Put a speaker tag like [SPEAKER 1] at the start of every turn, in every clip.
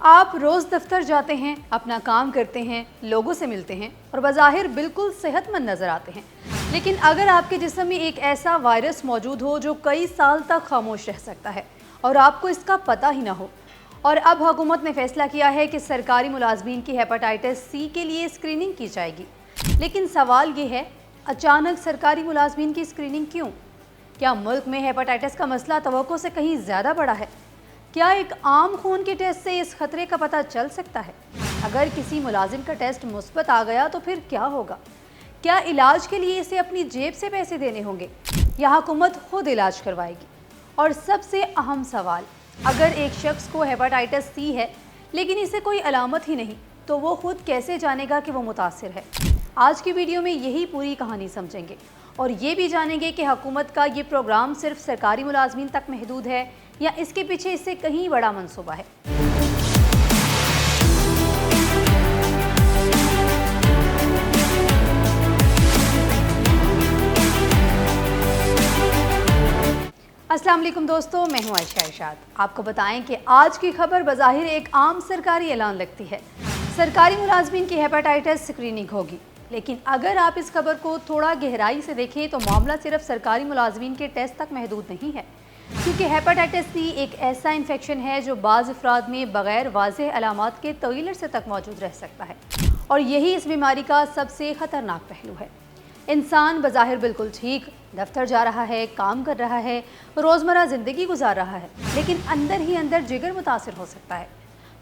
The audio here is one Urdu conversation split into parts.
[SPEAKER 1] آپ روز دفتر جاتے ہیں، اپنا کام کرتے ہیں، لوگوں سے ملتے ہیں اور بظاہر بالکل صحت مند نظر آتے ہیں، لیکن اگر آپ کے جسم میں ایک ایسا وائرس موجود ہو جو کئی سال تک خاموش رہ سکتا ہے اور آپ کو اس کا پتہ ہی نہ ہو، اور اب حکومت نے فیصلہ کیا ہے کہ سرکاری ملازمین کی ہیپاٹائٹس سی کے لیے اسکریننگ کی جائے گی، لیکن سوال یہ ہے، اچانک سرکاری ملازمین کی اسکریننگ کیوں؟ کیا ملک میں ہیپاٹائٹس کا مسئلہ توقع سے کہیں زیادہ بڑا ہے؟ کیا ایک عام خون کے ٹیسٹ سے اس خطرے کا پتہ چل سکتا ہے؟ اگر کسی ملازم کا ٹیسٹ مثبت آ گیا تو پھر کیا ہوگا؟ کیا علاج کے لیے اسے اپنی جیب سے پیسے دینے ہوں گے یا حکومت خود علاج کروائے گی؟ اور سب سے اہم سوال، اگر ایک شخص کو ہیپاٹائٹس سی ہے لیکن اسے کوئی علامت ہی نہیں تو وہ خود کیسے جانے گا کہ وہ متاثر ہے؟ آج کی ویڈیو میں یہی پوری کہانی سمجھیں گے اور یہ بھی جانیں گے کہ حکومت کا یہ پروگرام صرف سرکاری ملازمین تک محدود ہے یا اس کے پیچھے اس سے کہیں بڑا منصوبہ ہے۔ السلام علیکم دوستو، میں ہوں عائشہ ارشاد۔ آپ کو بتائیں کہ آج کی خبر بظاہر ایک عام سرکاری اعلان لگتی ہے، سرکاری ملازمین کی ہیپاٹائٹس اسکریننگ ہوگی، لیکن اگر آپ اس خبر کو تھوڑا گہرائی سے دیکھیں تو معاملہ صرف سرکاری ملازمین کے ٹیسٹ تک محدود نہیں ہے، کیونکہ ہیپاٹائٹس سی ایک ایسا انفیکشن ہے جو بعض افراد میں بغیر واضح علامات کے طویل عرصے تک موجود رہ سکتا ہے، اور یہی اس بیماری کا سب سے خطرناک پہلو ہے۔ انسان بظاہر بالکل ٹھیک، دفتر جا رہا ہے، کام کر رہا ہے، روزمرہ زندگی گزار رہا ہے، لیکن اندر ہی اندر جگر متاثر ہو سکتا ہے۔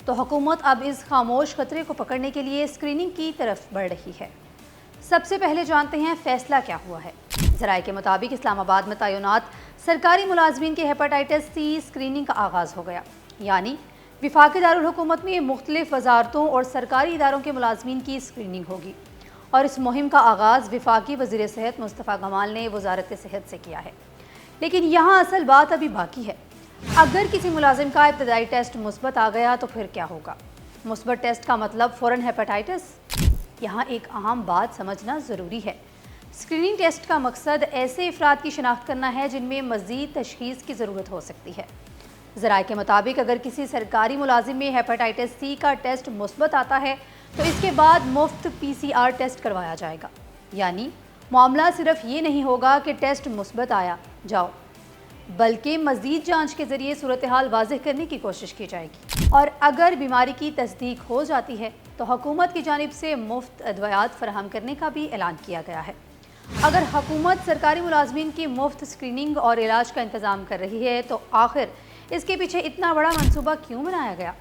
[SPEAKER 1] تو حکومت اب اس خاموش خطرے کو پکڑنے کے لیے اسکریننگ کی طرف بڑھ رہی ہے۔ سب سے پہلے جانتے ہیں فیصلہ کیا ہوا ہے۔ ذرائع کے مطابق اسلام آباد میں تعینات سرکاری ملازمین کے ہیپاٹائٹس سی اسکریننگ کا آغاز ہو گیا، یعنی وفاقی دارالحکومت میں مختلف وزارتوں اور سرکاری اداروں کے ملازمین کی اسکریننگ ہوگی، اور اس مہم کا آغاز وفاقی وزیر صحت مصطفیٰ کمال نے وزارت صحت سے کیا ہے۔ لیکن یہاں اصل بات ابھی باقی ہے۔ اگر کسی ملازم کا ابتدائی ٹیسٹ مثبت آ گیا تو پھر کیا ہوگا؟ مثبت ٹیسٹ کا مطلب فوراً ہیپاٹائٹس؟ یہاں ایک اہم بات سمجھنا ضروری ہے۔ اسکریننگ ٹیسٹ کا مقصد ایسے افراد کی شناخت کرنا ہے جن میں مزید تشخیص کی ضرورت ہو سکتی ہے۔ ذرائع کے مطابق اگر کسی سرکاری ملازم میں ہیپاٹائٹس سی کا ٹیسٹ مثبت آتا ہے تو اس کے بعد مفت PCR ٹیسٹ کروایا جائے گا، یعنی معاملہ صرف یہ نہیں ہوگا کہ ٹیسٹ مثبت آیا جاؤ، بلکہ مزید جانچ کے ذریعے صورتحال واضح کرنے کی کوشش کی جائے گی، اور اگر بیماری کی تصدیق ہو جاتی ہے تو حکومت کی جانب سے مفت ادویات فراہم کرنے کا بھی اعلان کیا گیا ہے۔ اگر حکومت سرکاری ملازمین کی مفت اسکریننگ اور علاج کا انتظام کر رہی ہے تو آخر اس کے پیچھے اتنا بڑا منصوبہ کیوں بنایا گیا؟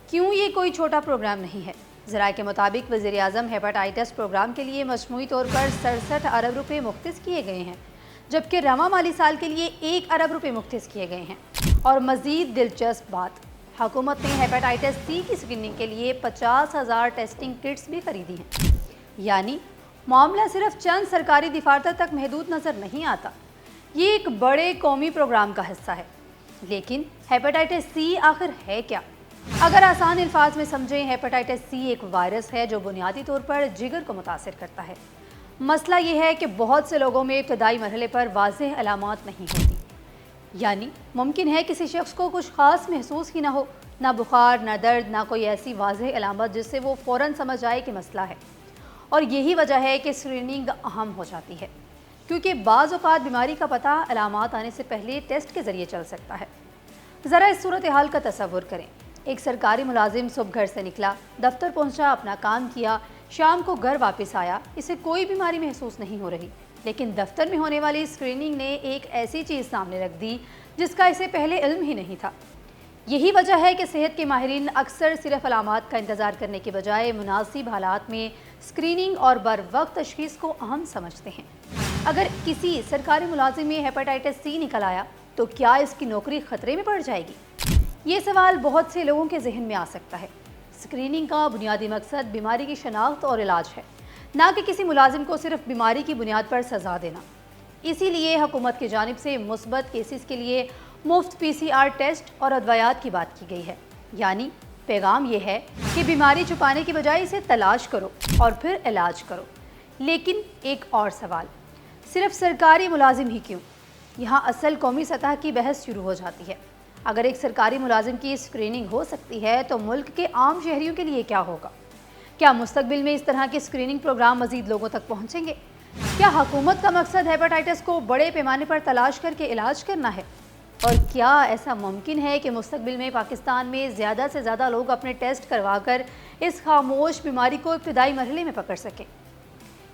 [SPEAKER 1] کیوں یہ کوئی چھوٹا پروگرام نہیں ہے؟ ذرائع کے مطابق وزیر اعظم ہیپاٹائٹس پروگرام کے لیے مجموعی طور پر 67 ارب روپے مختص کیے گئے ہیں، جبکہ رواں مالی سال کے لیے 1 ارب روپے مختص کیے گئے ہیں۔ اور مزید دلچسپ بات، حکومت نے ہیپاٹائٹس سی کی اسکریننگ کے لیے 50,000 ٹیسٹنگ کٹس بھی خریدی ہیں، یعنی معاملہ صرف چند سرکاری دفاتر تک محدود نظر نہیں آتا، یہ ایک بڑے قومی پروگرام کا حصہ ہے۔ لیکن ہیپاٹائٹس سی آخر ہے کیا؟ اگر آسان الفاظ میں سمجھیں، ہیپاٹائٹس سی ایک وائرس ہے جو بنیادی طور پر جگر کو متاثر کرتا ہے۔ مسئلہ یہ ہے کہ بہت سے لوگوں میں ابتدائی مرحلے پر واضح علامات نہیں ہوتی، یعنی ممکن ہے کسی شخص کو کچھ خاص محسوس ہی نہ ہو، نہ بخار، نہ درد، نہ کوئی ایسی واضح علامت جس سے وہ فوراً سمجھ آئے کہ مسئلہ ہے۔ اور یہی وجہ ہے کہ اسکریننگ اہم ہو جاتی ہے، کیونکہ بعض اوقات بیماری کا پتہ علامات آنے سے پہلے ٹیسٹ کے ذریعے چل سکتا ہے۔ ذرا اس صورتحال کا تصور کریں، ایک سرکاری ملازم صبح گھر سے نکلا، دفتر پہنچا، اپنا کام کیا، شام کو گھر واپس آیا، اسے کوئی بیماری محسوس نہیں ہو رہی، لیکن دفتر میں ہونے والی اسکریننگ نے ایک ایسی چیز سامنے رکھ دی جس کا اسے پہلے علم ہی نہیں تھا۔ یہی وجہ ہے کہ صحت کے ماہرین اکثر صرف علامات کا انتظار کرنے کے بجائے مناسب حالات میں اسکریننگ اور بروقت تشخیص کو اہم سمجھتے ہیں۔ اگر کسی سرکاری ملازم میں ہیپاٹائٹس سی نکل آیا تو کیا اس کی نوکری خطرے میں پڑ جائے گی؟ یہ سوال بہت سے لوگوں کے ذہن میں آ سکتا ہے۔ اسکریننگ کا بنیادی مقصد بیماری کی شناخت اور علاج ہے، نہ کہ کسی ملازم کو صرف بیماری کی بنیاد پر سزا دینا۔ اسی لیے حکومت کی جانب سے مثبت کیسز کے لیے مفت PCR ٹیسٹ اور ادویات کی بات کی گئی ہے، یعنی پیغام یہ ہے کہ بیماری چھپانے کی بجائے اسے تلاش کرو اور پھر علاج کرو۔ لیکن ایک اور سوال، صرف سرکاری ملازم ہی کیوں؟ یہاں اصل قومی سطح کی بحث شروع ہو جاتی ہے۔ اگر ایک سرکاری ملازم کی اسکریننگ ہو سکتی ہے تو ملک کے عام شہریوں کے لیے کیا ہوگا؟ کیا مستقبل میں اس طرح کے اسکریننگ پروگرام مزید لوگوں تک پہنچیں گے؟ کیا حکومت کا مقصد ہیپاٹائٹس کو بڑے پیمانے پر تلاش کر کے علاج کرنا ہے؟ اور کیا ایسا ممکن ہے کہ مستقبل میں پاکستان میں زیادہ سے زیادہ لوگ اپنے ٹیسٹ کروا کر اس خاموش بیماری کو ابتدائی مرحلے میں پکڑ سکیں؟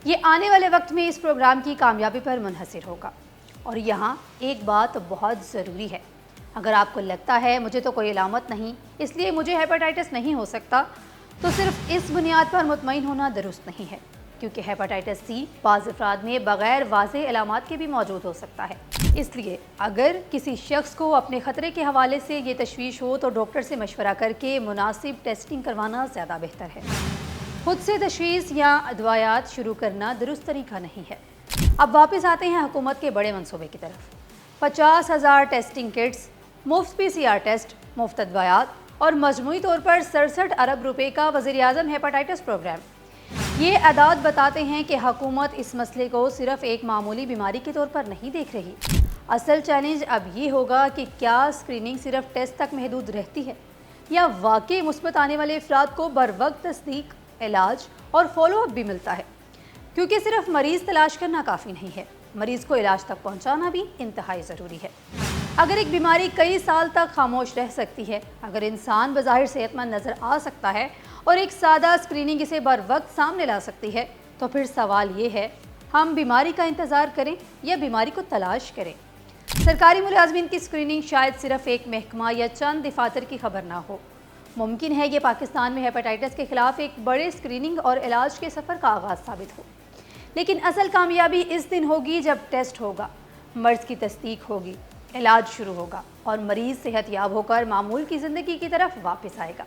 [SPEAKER 1] یہ آنے والے وقت میں اس پروگرام کی کامیابی پر منحصر ہوگا۔ اور یہاں ایک بات بہت ضروری ہے، اگر آپ کو لگتا ہے مجھے تو کوئی علامت نہیں اس لیے مجھے ہیپاٹائٹس نہیں ہو سکتا، تو صرف اس بنیاد پر مطمئن ہونا درست نہیں ہے، کیونکہ ہیپاٹائٹس سی بعض افراد میں بغیر واضح علامات کے بھی موجود ہو سکتا ہے۔ اس لیے اگر کسی شخص کو اپنے خطرے کے حوالے سے یہ تشویش ہو تو ڈاکٹر سے مشورہ کر کے مناسب ٹیسٹنگ کروانا زیادہ بہتر ہے۔ خود سے تشخیص یا ادویات شروع کرنا درست طریقہ نہیں ہے۔ اب واپس آتے ہیں حکومت کے بڑے منصوبے کی طرف۔ 50,000 ٹیسٹنگ کٹس، مفت PCR ٹیسٹ، مفت ادویات اور مجموعی طور پر 67 ارب روپے کا وزیر اعظم ہیپاٹائٹس پروگرام۔ یہ اعداد بتاتے ہیں کہ حکومت اس مسئلے کو صرف ایک معمولی بیماری کے طور پر نہیں دیکھ رہی۔ اصل چیلنج اب یہ ہوگا کہ کیا اسکریننگ صرف ٹیسٹ تک محدود رہتی ہے یا واقعی مثبت آنے والے افراد کو بروقت تصدیق، علاج اور فالو اپ بھی ملتا ہے، کیونکہ صرف مریض تلاش کرنا کافی نہیں ہے، مریض کو علاج تک پہنچانا بھی انتہائی ضروری ہے۔ اگر ایک بیماری کئی سال تک خاموش رہ سکتی ہے، اگر انسان بظاہر صحت مند نظر آ سکتا ہے اور ایک سادہ اسکریننگ اسے بروقت سامنے لا سکتی ہے، تو پھر سوال یہ ہے، ہم بیماری کا انتظار کریں یا بیماری کو تلاش کریں؟ سرکاری ملازمین کی اسکریننگ شاید صرف ایک محکمہ یا چند دفاتر کی خبر نہ ہو۔ ممکن ہے کہ پاکستان میں ہیپاٹائٹس کے خلاف ایک بڑے اسکریننگ اور علاج کے سفر کا آغاز ثابت ہو، لیکن اصل کامیابی اس دن ہوگی جب ٹیسٹ ہوگا، مرض کی تصدیق ہوگی، علاج شروع ہوگا اور مریض صحت یاب ہو کر معمول کی زندگی کی طرف واپس آئے گا۔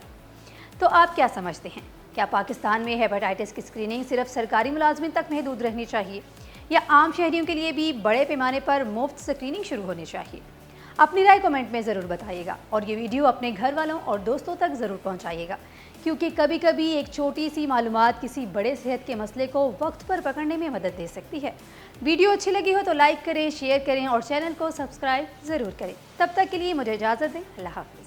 [SPEAKER 1] تو آپ کیا سمجھتے ہیں؟ کیا پاکستان میں ہیپاٹائٹس کی اسکریننگ صرف سرکاری ملازمین تک محدود رہنی چاہیے یا عام شہریوں کے لیے بھی بڑے پیمانے پر مفت اسکریننگ شروع ہونی چاہیے؟ اپنی رائے کمنٹ میں ضرور بتائیے گا اور یہ ویڈیو اپنے گھر والوں اور دوستوں تک ضرور پہنچائیے گا، کیونکہ کبھی کبھی ایک چھوٹی سی معلومات کسی بڑے صحت کے مسئلے کو وقت پر پکڑنے میں مدد دے سکتی ہے۔ ویڈیو اچھی لگی ہو تو لائک کریں، شیئر کریں اور چینل کو سبسکرائب ضرور کریں۔ تب تک کے لیے مجھے اجازت دیں۔ اللہ حافظ۔